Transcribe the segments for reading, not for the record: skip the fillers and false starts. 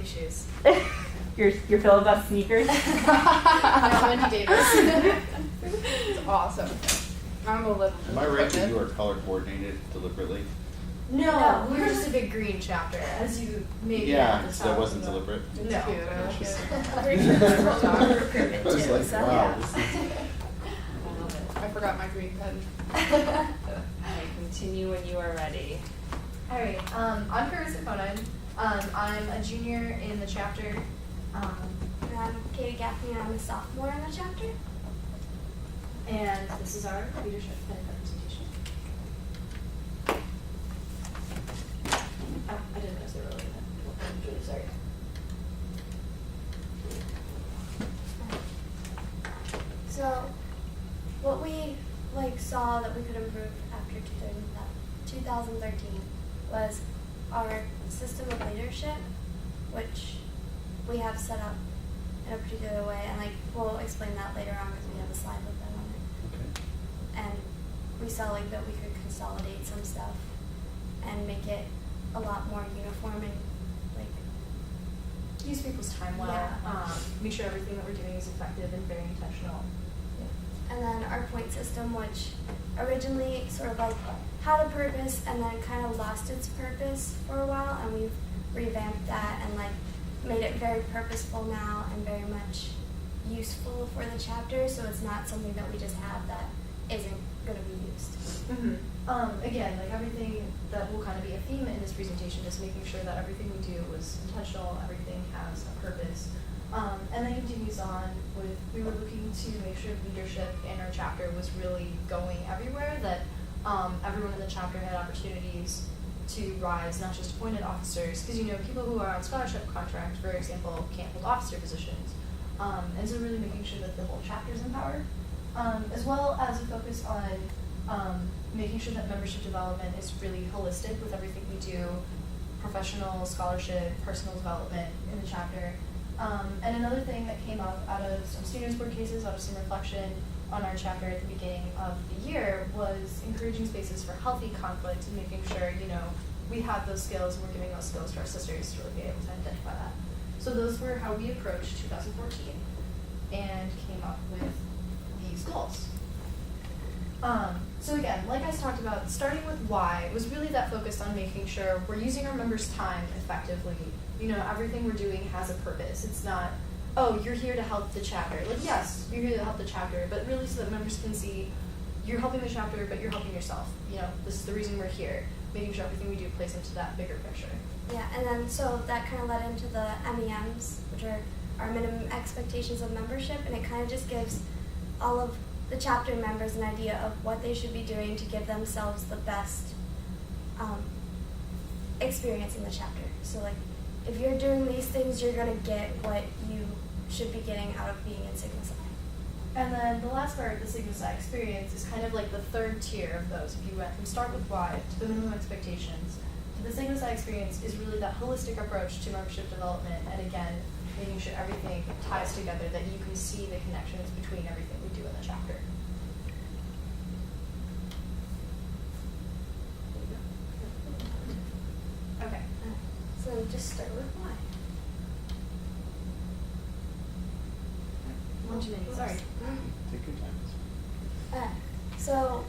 comfy shoes. Your Philip Dust sneakers? No, Wendy Davis. It's awesome. I'm a little. Am I right that you are color coordinated deliberately? No, we were just a big green chapter, as you maybe Yeah, at the so top that wasn't of the- deliberate. No. It's cute, I like Just- it. I'm pretty sure that's what I Dr. recruitment was too, like, so wow, yeah. this is- I forgot my green pen. Alright, continue when you are ready. Alright, I'm Carissa Conan. I'm a junior in the chapter. And I'm Katie Gaffney, and I'm a sophomore in the chapter. And this is our leadership kind of presentation. Oh, I didn't notice they were really good. I'm really sorry. So, what we saw that we could improve after 2013 was our system of leadership, which we have set up in a particular way, and we'll explain that later on because we have a slide with that on it. Okay. And we saw that we could consolidate some stuff and make it a lot more uniform and Use people's time well. Yeah. Make sure everything that we're doing is effective and very intentional. And then our point system, which originally sort of had a purpose and then kind of lost its purpose for a while, and we've revamped that and made it very purposeful now and very much useful for the chapter, so it's not something that we just have that isn't going to be used. Again, everything that will kind of be a theme in this presentation is making sure that everything we do is intentional, everything has a purpose. And then continues on with, we were looking to make sure leadership in our chapter was really going everywhere, that everyone in the chapter had opportunities to rise, not just appointed officers, because people who are on scholarship contracts, for example, can't hold officer positions. And so really making sure that the whole chapter is empowered, as well as a focus on making sure that membership development is really holistic with everything we do, professional, scholarship, personal development in the chapter. And another thing that came up out of some students' board cases, out of some reflection on our chapter at the beginning of the year, was encouraging spaces for healthy conflict and making sure, we have those skills and we're giving those skills to our sisters to really be able to identify that. So those were how we approached 2014 and came up with these goals. So again, like I talked about, starting with why was really that focus on making sure we're using our members' time effectively. Everything we're doing has a purpose. It's not, oh, you're here to help the chapter. Yes, you're here to help the chapter, but really so that members can see you're helping the chapter, but you're helping yourself. This is the reason we're here, making sure everything we do plays into that bigger picture. Yeah, and then so that kind of led into the MEMs, which are our minimum expectations of membership, and it kind of just gives all of the chapter members an idea of what they should be doing to give themselves the best experience in the chapter. So if you're doing these things, you're going to get what you should be getting out of being in Sigma Psi. And then the last part, the Sigma Psi experience, is kind of like the third tier of those. If you went from start with why to the minimum expectations, to the Sigma Psi experience is really that holistic approach to membership development, and again, making sure everything ties together, that you can see the connections between everything we do in the chapter. Okay. So just start with why. One too many, sorry. Take your time. So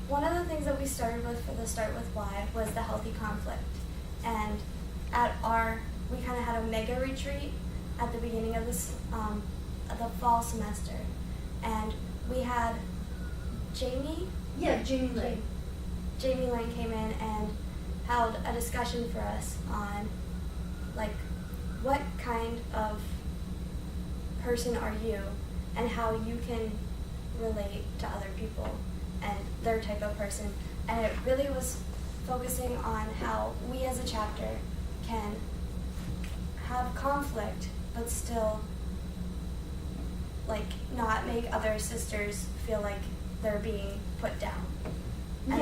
one of the things that we started with for the Start With Why was the healthy conflict. And we kind of had a mega retreat at the beginning of this, the fall semester. And we had Jamie Lane came in and held a discussion for us on what kind of person are you and how you can relate to other people and their type of person. And it really was focusing on how we as a chapter can have conflict but still not make other sisters feel like they're being put down. And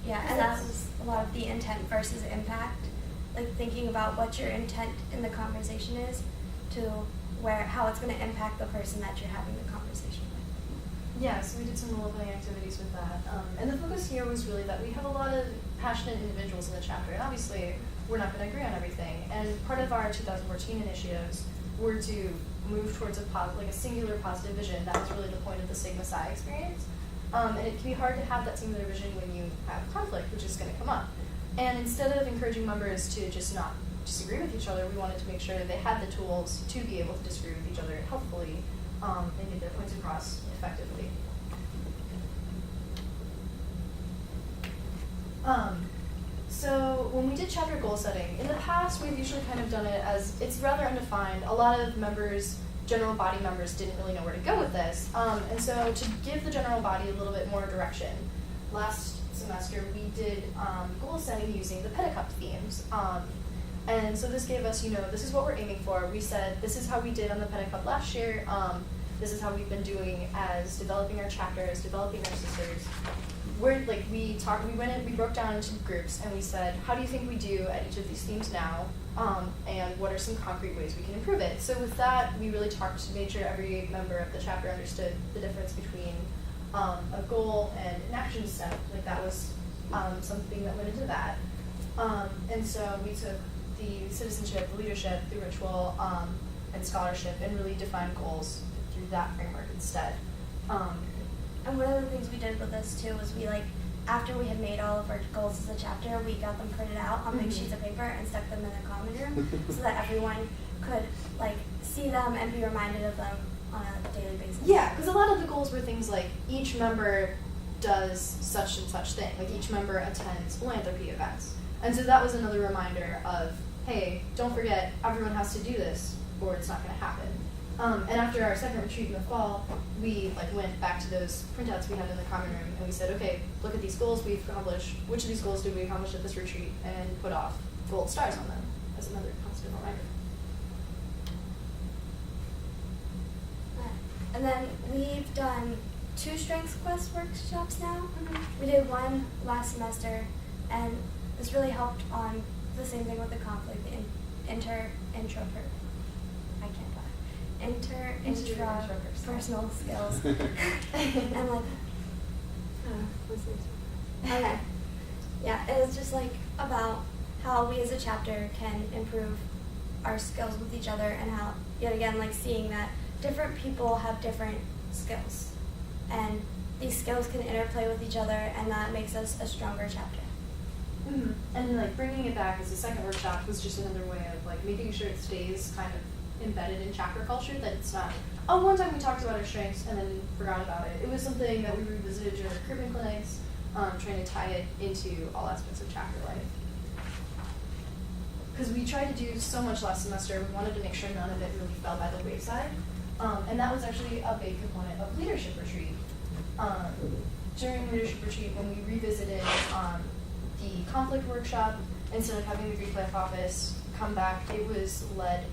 and that was a lot of the intent versus impact, thinking about what your intent in the conversation is to how it's going to impact the person that you're having the conversation with. Yeah, so we did some role-playing activities with that. And the focus here was really that we have a lot of passionate individuals in the chapter, and obviously we're not going to agree on everything. And part of our 2014 initiatives were to move towards a singular positive vision. That was really the point of the Sigma Psi experience. And it can be hard to have that singular vision when you have conflict, which is going to come up. And instead of encouraging members to just not disagree with each other, we wanted to make sure that they had the tools to be able to disagree with each other helpfully and get their points across effectively. So when we did chapter goal setting, in the past we've usually kind of done it as, it's rather undefined. A lot of members, general body members, didn't really know where to go with this. And so to give the general body a little bit more direction, last semester we did goal setting using the Petacup themes. And so this gave us, this is what we're aiming for. We said, this is how we did on the Petacup last year. This is how we've been doing as developing our chapters, developing our sisters. We broke down into groups and we said, how do you think we do at each of these themes now? And what are some concrete ways we can improve it? So with that, we really made sure every member of the chapter understood the difference between a goal and an action step. Like that was something that went into that. And so we took the citizenship, the leadership, the ritual, and scholarship, and really defined goals through that framework instead. And one of the things we did with this too was after we had made all of our goals as a chapter, we got them printed out on big sheets of paper and stuck them in the common room so that everyone could see them and be reminded of them on a daily basis. Yeah, because a lot of the goals were things like each member does such and such thing. Like each member attends philanthropy events. And so that was another reminder of, hey, don't forget, everyone has to do this or it's not going to happen. And after our second retreat in the fall, we went back to those printouts we had in the common room and we said, okay, look at these goals we've accomplished. Which of these goals did we accomplish at this retreat? And put off gold stars on them as another constant reminder. And then we've done 2 Strengths Quest workshops now. We did one last semester, and this really helped on the same thing with the conflict, the intrapersonal skills. And okay. Yeah, it was just about how we as a chapter can improve our skills with each other, and how, yet again, seeing that different people have different skills. And these skills can interplay with each other, and that makes us a stronger chapter. Mm-hmm. And then bringing it back as a second workshop was just another way of making sure it stays kind of embedded in chapter culture, that it's not, one time we talked about our strengths and then forgot about it. It was something that we revisited during recruitment clinics, trying to tie it into all aspects of chapter life. Because we tried to do so much last semester, we wanted to make sure none of it really fell by the wayside. And that was actually a big component of leadership retreat. During leadership retreat, when we revisited the conflict workshop, instead of having the Greek life office come back, it was led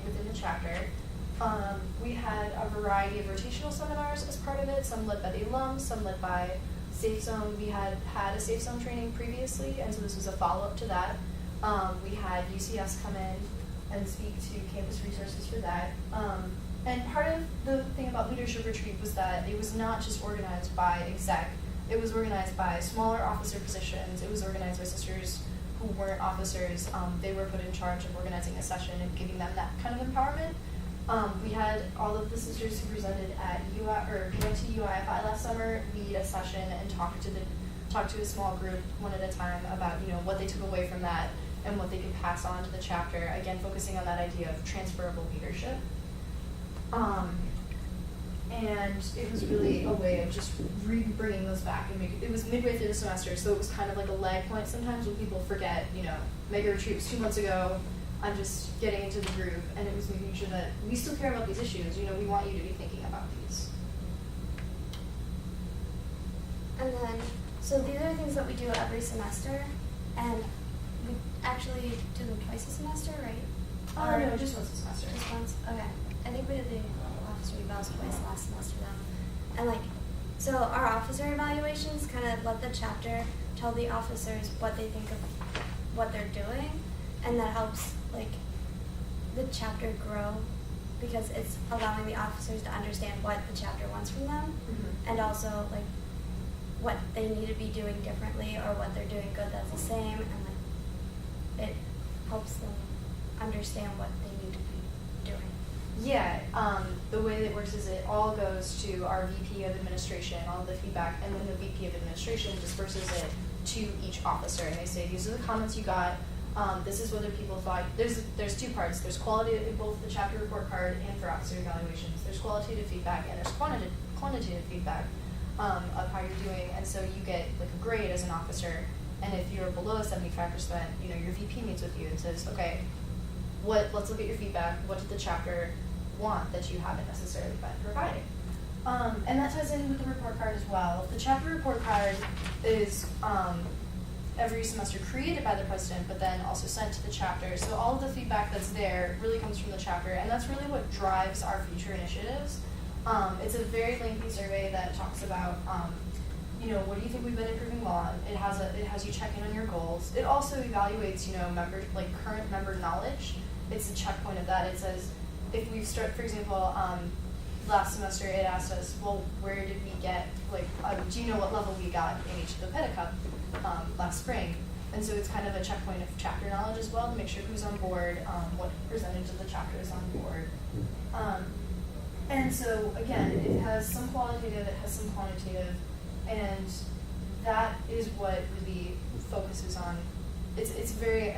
within the chapter. We had a variety of rotational seminars as part of it, some led by the alums, some led by Safe Zone. We had a Safe Zone training previously, and so this was a follow-up to that. We had UCS come in and speak to campus resources for that. And part of the thing about leadership retreat was that it was not just organized by exec, it was organized by smaller officer positions, it was organized by sisters who weren't officers. They were put in charge of organizing a session and giving them that kind of empowerment. We had all of the sisters who presented at who went to UIFI last summer lead a session and talk to a small group one at a time about what they took away from that and what they could pass on to the chapter. Again, focusing on that idea of transferable leadership. And it was really a way of just bringing those back. And it was midway through the semester, so it was kind of like a lag point sometimes when people forget, mega retreat was 2 months ago, I'm just getting into the groove, and it was making sure that we still care about these issues. We want you to be thinking about these. And then, so these are things that we do every semester, and we actually do them twice a semester, right? No, just once a semester. Just once? Okay. I think we did the officer evals twice last semester though. And so our officer evaluations kind of let the chapter tell the officers what they think of what they're doing, and that helps the chapter grow, because it's allowing the officers to understand what the chapter wants from them, and also what they need to be doing differently or what they're doing good that's the same, and it helps them understand what they need to be doing. Yeah, the way that it works is it all goes to our VP of administration, all of the feedback, and then the VP of administration disperses it to each officer, and they say, these are the comments you got, this is whether people thought, there's two parts, there's qualitative in both the chapter report card and for officer evaluations, there's qualitative feedback and there's quantitative feedback of how you're doing, and so you get like a grade as an officer, and if you're below 75%, you know, your VP meets with you and says, okay, let's look at your feedback, what did the chapter want that you haven't necessarily been providing? And that ties in with the report card as well. The chapter report card is every semester created by the president, but then also sent to the chapter. So all of the feedback that's there really comes from the chapter, and that's really what drives our future initiatives. It's a very lengthy survey that talks about, you know, what do you think we've been improving on? It has you check in on your goals. It also evaluates, you know, current member knowledge. It's a checkpoint of that. It says, if we start, for example, last semester it asked us, well, where did we get, do you know what level we got in each of the Pedicup last spring? And so it's kind of a checkpoint of chapter knowledge as well to make sure who's on board, what percentage of the chapter is on board. And so again, it has some qualitative, it has some quantitative, and that is what really focuses on. It's a very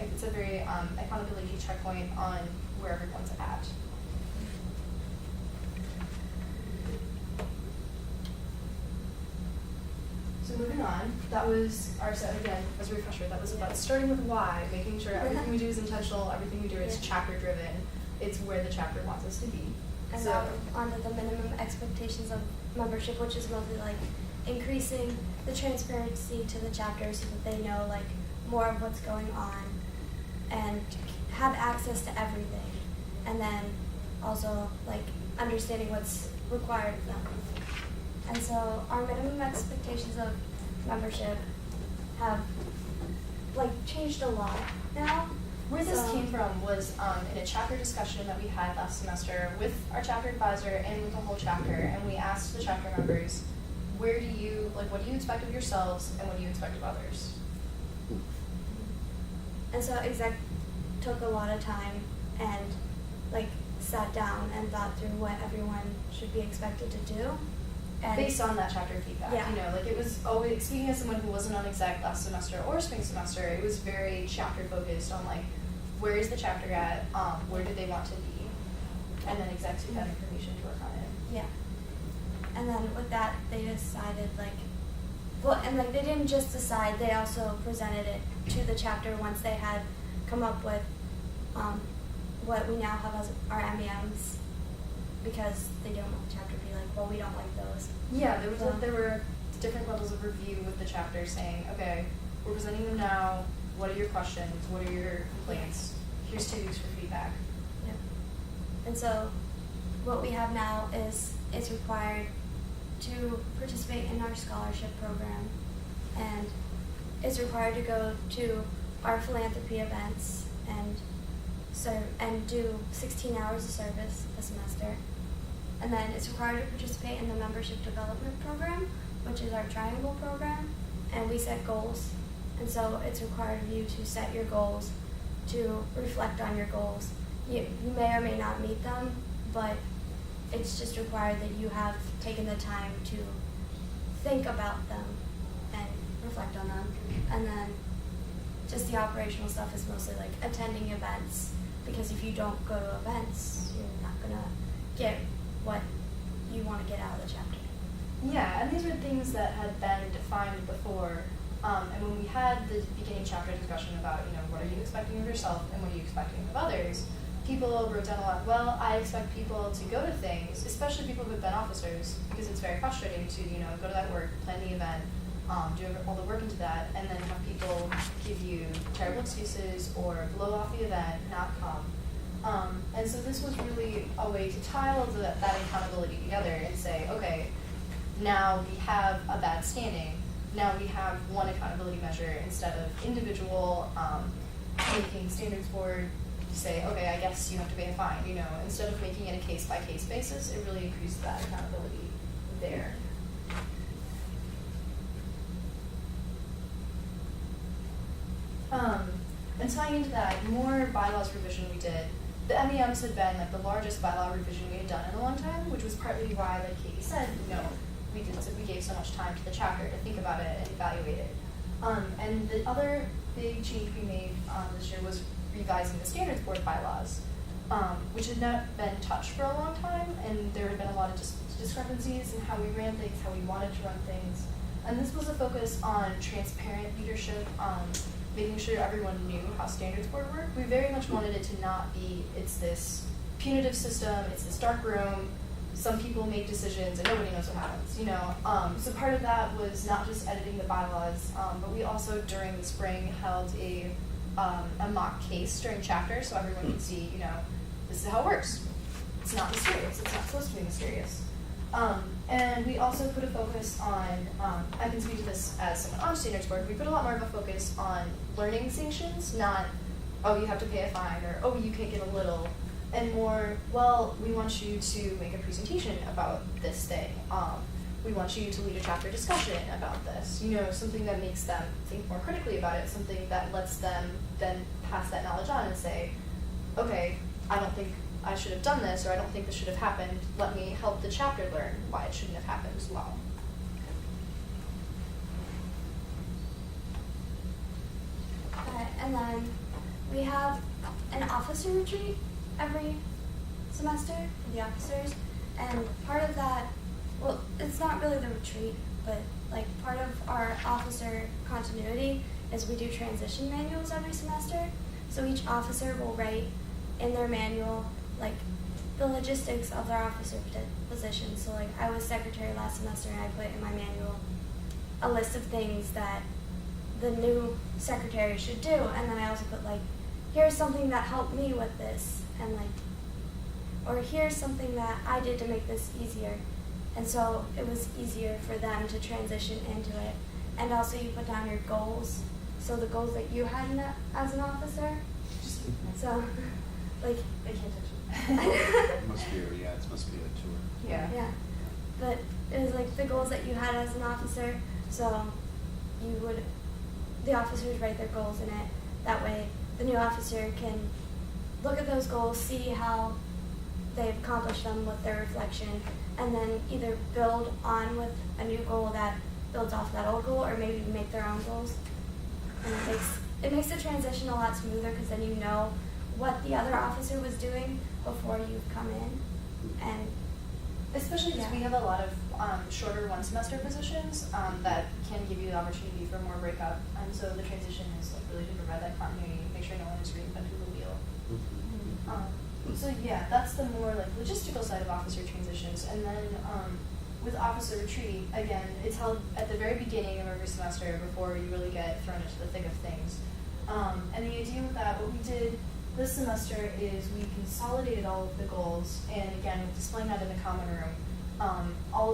accountability checkpoint on where everyone's at. So moving on, that was our set again as a refresher. That was about starting with why, making sure everything we do is intentional, everything we do is chapter driven. It's where the chapter wants us to be. And so now on to the minimum expectations of membership, which is mostly like increasing the transparency to the chapter so that they know like more of what's going on and have access to everything. And then also like understanding what's required of them. And so our minimum expectations of membership have like changed a lot now. Where this came from was in a chapter discussion that we had last semester with our chapter advisor and with the whole chapter, and we asked the chapter members, what do you expect of yourselves and what do you expect of others? And so exec took a lot of time and like sat down and thought through what everyone should be expected to do. And based on that chapter feedback, yeah. You know, like it was always, speaking as someone who wasn't on exec last semester or spring semester, it was very chapter focused on like, where is the chapter at, where do they want to be, and then execs took that information to work on it. Yeah. And then with that, they decided they didn't just decide, they also presented it to the chapter once they had come up with what we now have as our MEMs, because they didn't want the chapter to be like, well, we don't like those. Yeah, there were different levels of review with the chapter saying, okay, we're presenting them now, what are your questions, what are your complaints, here's 2 weeks for feedback. Yeah. And so what we have now is it's required to participate in our scholarship program, and it's required to go to our philanthropy events and serve and do 16 hours of service a semester. And then it's required to participate in the membership development program, which is our triangle program, and we set goals. And so it's required of you to set your goals, to reflect on your goals. You may or may not meet them, but it's just required that you have taken the time to think about them and reflect on them. And then just the operational stuff is mostly like attending events, because if you don't go to events, you're not gonna get what you want to get out of the chapter. Yeah, and these were things that had been defined before. And when we had the beginning chapter discussion about, you know, what are you expecting of yourself and what are you expecting of others, people wrote down a lot, well, I expect people to go to things, especially people who've been officers, because it's very frustrating to, you know, go to that work, plan the event, do all the work into that, and then have people give you terrible excuses or blow off the event, not come. And so this was really a way to tie all of that accountability together and say, okay, now we have a bad standing. Now we have one accountability measure instead of individual making standards board say, okay, I guess you have to pay a fine. You know, instead of making it a case-by-case basis, it really increases that accountability there. And and tying into that, more bylaws revision we did. The MEMs had been like the largest bylaw revision we had done in a long time, which was partly why, like Katie said, we gave so much time to the chapter to think about it and evaluate it. And the other big change we made this year was revising the standards board bylaws, which had not been touched for a long time, and there had been a lot of discrepancies in how we ran things, how we wanted to run things. And this was a focus on transparent leadership, making sure everyone knew how standards board worked. We very much wanted it to not be, it's this punitive system, it's this dark room, some people make decisions and nobody knows what happens, So part of that was not just editing the bylaws, but we also during the spring held a mock case during chapter so everyone could see, this is how it works. It's not mysterious, it's not supposed to be mysterious. And we also put a focus on, I can speak to this as someone on standards board, we put a lot more of a focus on learning sanctions, not, oh, you have to pay a fine, or oh, you can't get a little, and more, well, we want you to make a presentation about this thing. We want you to lead a chapter discussion about this, something that makes them think more critically about it, something that lets them then pass that knowledge on and say, okay, I don't think I should have done this, or I don't think this should have happened. Let me help the chapter learn why it shouldn't have happened as well. And then we have an officer retreat every semester for the officers, and part of that, well, it's not really the retreat, but like part of our officer continuity is we do transition manuals every semester. So each officer will write in their manual like the logistics of their officer position. So like I was secretary last semester and I put in my manual a list of things that the new secretary should do, and then I also put like, here's something that helped me with this, and like, or here's something that I did to make this easier. And so it was easier for them to transition into it. And also you put down your goals, so the goals that you had as an officer. So, like, They can't touch it. It must be a tour. yeah. But it was like the goals that you had as an officer, so the officers write their goals in it. That way the new officer can look at those goals, see how they've accomplished them with their reflection, and then either build on with a new goal that builds off that old goal, or maybe make their own goals. And it makes the transition a lot smoother, because then you know what the other officer was doing before you've come in. And Especially because we have a lot of shorter one-semester positions that can give you the opportunity for more breakup, and so the transition is like really to provide that continuity, make sure no one is reinventing the wheel. So yeah, that's the more like logistical side of officer transitions, and then with officer retreat, again, it's held at the very beginning of every semester before you really get thrown into the thick of things. And the idea with that, what we did this semester is we consolidated all of the goals, and again, displaying that in the common room. All of